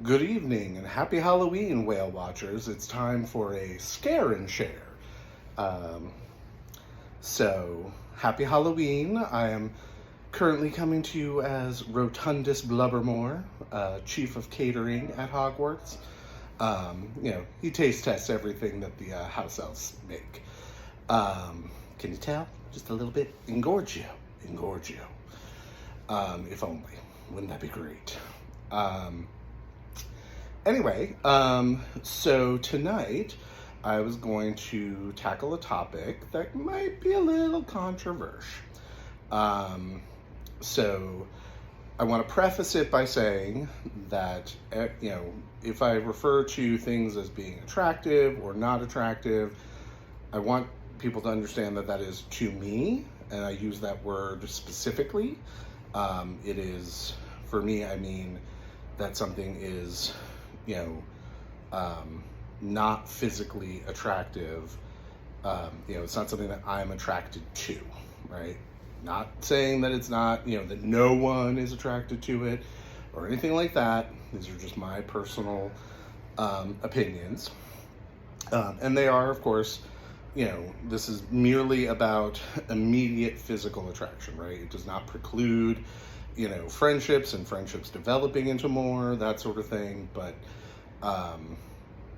Good evening and happy Halloween, whale watchers. It's time for a scare and share. Um, Happy Halloween. I am currently coming to you as Rotundus Blubbermore, Chief of Catering at Hogwarts. He taste tests everything that the house elves make. Can you tell? Just a little bit. Engorgio. If only. Wouldn't that be great? So tonight I was going to tackle a topic that might be a little controversial. So I want to preface it by saying that, if I refer to things as being attractive or not attractive, I want people to understand that that is to me, and I use that word specifically. It is, for me, I mean that something is, not physically attractive. It's not something that I'm attracted to, right? Not saying that it's not, that no one is attracted to it or anything like that. These are just my personal opinions. And they are, of course, this is merely about immediate physical attraction, right? It does not preclude, friendships and friendships developing into more, that sort of thing. But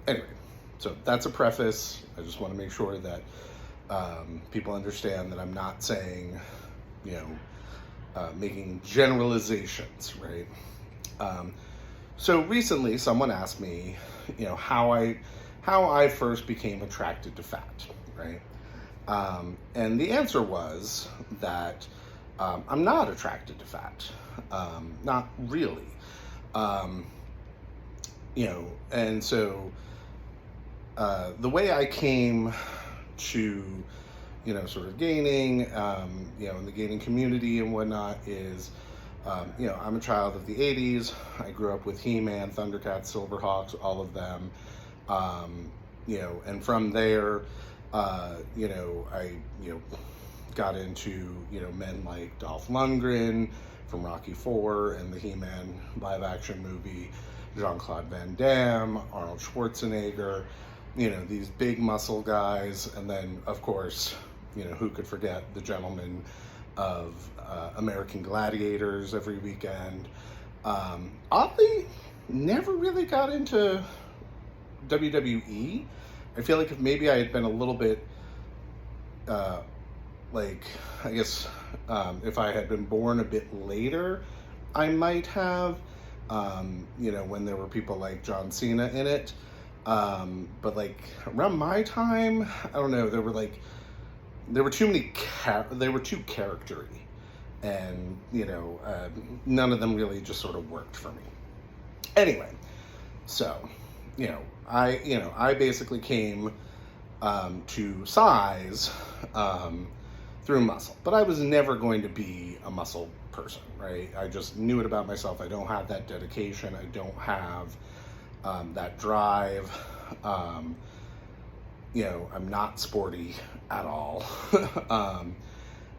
anyway, so that's a preface. I just want to make sure that people understand that I'm not saying, making generalizations, right? So recently someone asked me, how I first became attracted to fat, right? And the answer was that I'm not attracted to fat. Not really. And so the way I came to, sort of gaining, in the gaining community and whatnot is, I'm a child of the 80s. I grew up with He-Man, Thundercats, Silverhawks, all of them. And from there, I got into, men like Dolph Lundgren from Rocky IV and the He-Man live action movie, Jean-Claude Van Damme, Arnold Schwarzenegger, these big muscle guys. And then, of course, who could forget the gentlemen of American Gladiators every weekend. Oddly, never really got into WWE. I feel like if maybe I had been a little bit, if I had been born a bit later, I might have, when there were people like John Cena in it. But like around my time, I don't know, there were too many, they were too character-y, and, none of them really just sort of worked for me. Anyway, so, I basically came to size through muscle, but I was never going to be a muscle person, right? I just knew it about myself. I don't have that dedication. I don't have that drive. I'm not sporty at all.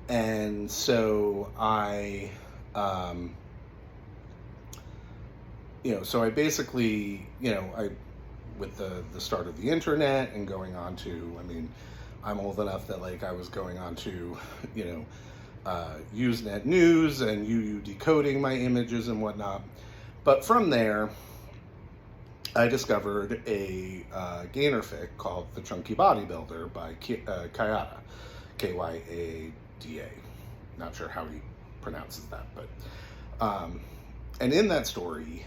And so I basically, with the start of the internet and going on to, I'm old enough that like I was going on to, Usenet News and UU decoding my images and whatnot. But from there, I discovered a gainer fic called The Chunky Bodybuilder by Kayada, Kyada. Not sure how he pronounces that, but and in that story,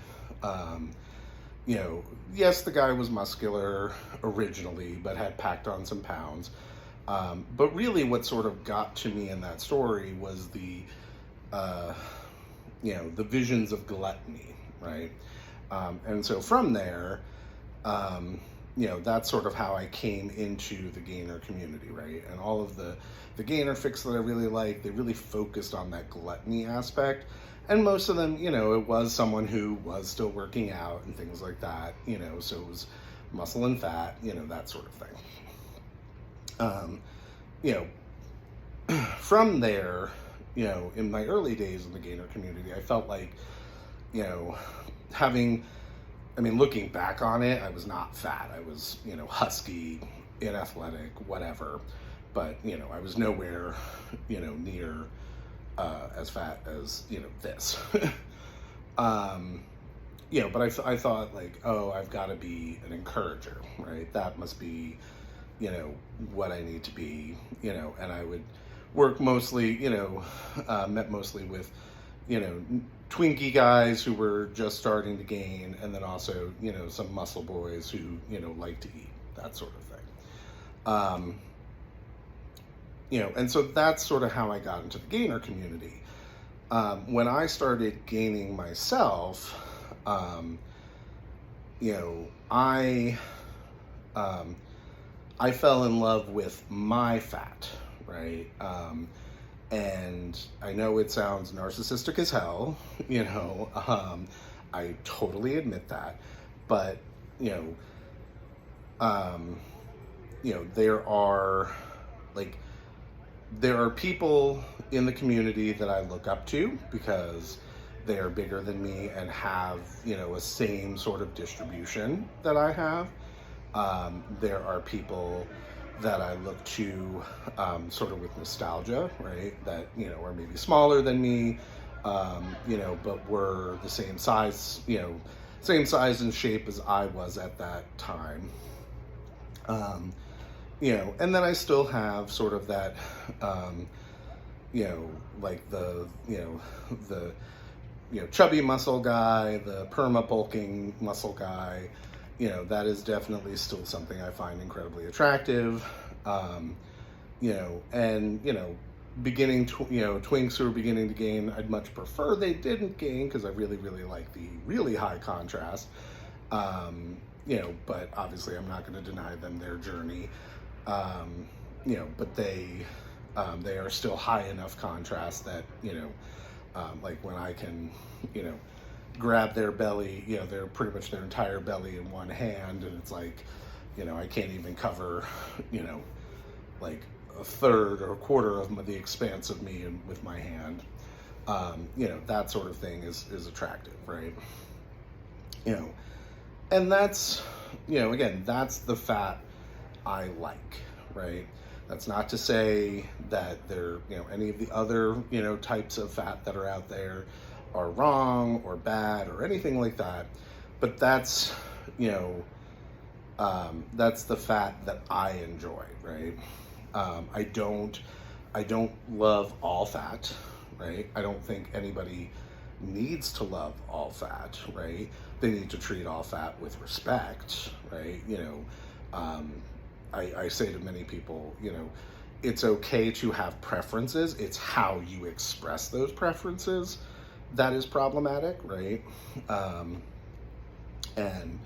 yes, the guy was muscular originally, but had packed on some pounds. But really what sort of got to me in that story was the visions of gluttony, right? And so from there, that's sort of how I came into the gainer community, right? And all of the gainer fics that I really like, they really focused on that gluttony aspect. And most of them, it was someone who was still working out and things like that, so it was muscle and fat, that sort of thing. From there, in my early days in the gainer community, I felt like, having I mean, looking back on it, I was not fat. I was, husky, inathletic, whatever. But, I was nowhere, near as fat as, this. But I thought, like, oh, I've got to be an encourager, right? That must be, what I need to be, and I would work mostly, met mostly with, Twinkie guys who were just starting to gain, and then also, some muscle boys who, like to eat, that sort of thing. And so that's sort of how I got into the gainer community. When I started gaining myself, I fell in love with my fat, right? And I know it sounds narcissistic as hell, I totally admit that, but, there are people in the community that I look up to because they are bigger than me and have, a same sort of distribution that I have. There are people that I look to sort of with nostalgia, right? That, are maybe smaller than me, but were the same size, same size and shape as I was at that time. And then I still have sort of that, like the chubby muscle guy, the perma bulking muscle guy, that is definitely still something I find incredibly attractive. Beginning, Twinks who are beginning to gain, I'd much prefer they didn't gain because I really, really like the really high contrast. But obviously I'm not going to deny them their journey. But they are still high enough contrast that, like when I can, grab their belly, they're pretty much their entire belly in one hand, and it's like, I can't even cover, like a third or a quarter of the expanse of me with my hand. That sort of thing is attractive, right? And that's, again, that's the fat I like, right? That's not to say that there, any of the other, types of fat that are out there are wrong or bad or anything like that. But that's, that's the fat that I enjoy, right? I don't love all fat, right? I don't think anybody needs to love all fat, right? They need to treat all fat with respect, right? I say to many people, it's okay to have preferences. It's how you express those preferences that is problematic, right? And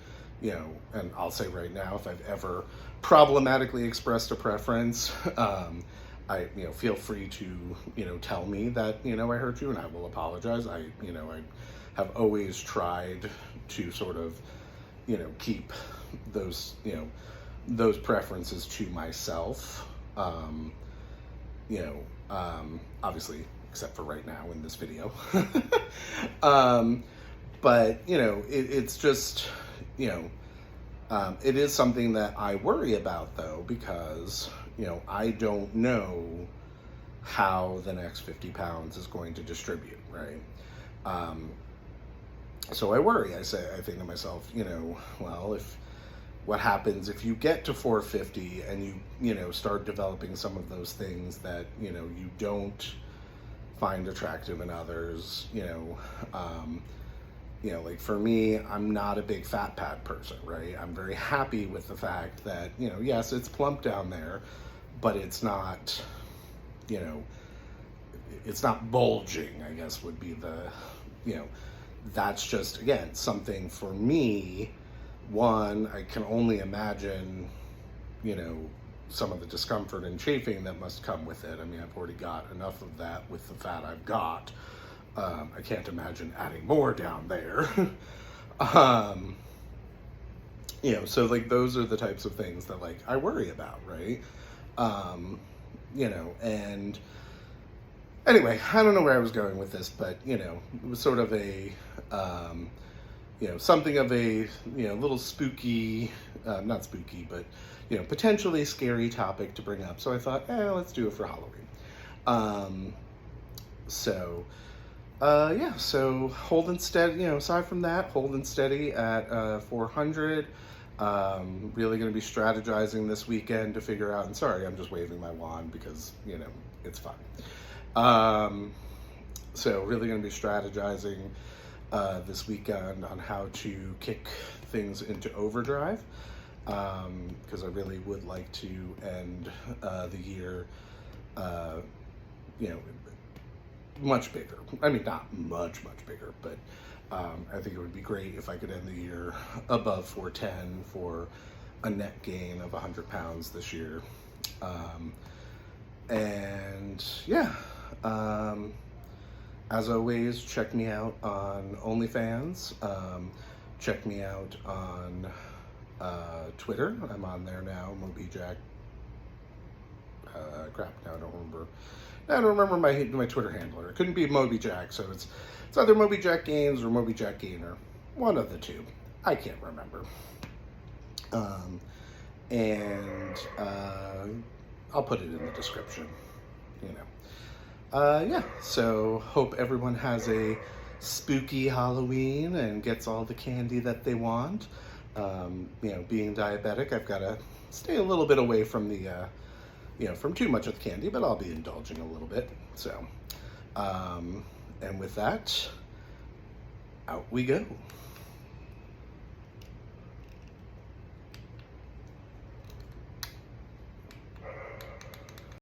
I'll say right now, if I've ever problematically expressed a preference, I feel free to, tell me that, I hurt you, and I will apologize. I have always tried to sort of, keep those, those preferences to myself, obviously, except for right now in this video. But, it's just, it is something that I worry about, though, because, I don't know how the next 50 pounds is going to distribute, right? So I worry. I think to myself, well, what happens if you get to 450 and you start developing some of those things that, you don't find attractive in others, like for me, I'm not a big fat pad person, right? I'm very happy with the fact that, yes, it's plump down there, but it's not, it's not bulging, I guess would be the, that's just, again, something for me. One, I can only imagine, some of the discomfort and chafing that must come with it. I mean, I've already got enough of that with the fat I've got. I can't imagine adding more down there. So like those are the types of things that like I worry about, right? And anyway, I don't know where I was going with this, but it was sort of a something of a, little spooky, not spooky, but, potentially scary topic to bring up. So I thought, let's do it for Halloween. So, yeah, so holding steady, aside from that, holding steady at 400. Really going to be strategizing this weekend to figure out, and sorry, I'm just waving my wand because, it's fun. So really going to be strategizing this weekend on how to kick things into overdrive, because I really would like to end the year, much bigger. I mean, not much bigger, but I think it would be great if I could end the year above 410 for a net gain of 100 pounds this year. And yeah, as always, check me out on OnlyFans. Check me out on Twitter. I'm on there now, MobyJack. Crap, now I don't remember my Twitter handler. It couldn't be MobyJack, so it's either MobyJack Gains or MobyJack Gainer. One of the two. I can't remember. And I'll put it in the description. Yeah, so hope everyone has a spooky Halloween and gets all the candy that they want. Being diabetic, I've got to stay a little bit away from the, from too much of the candy, but I'll be indulging a little bit. So, and with that, out we go.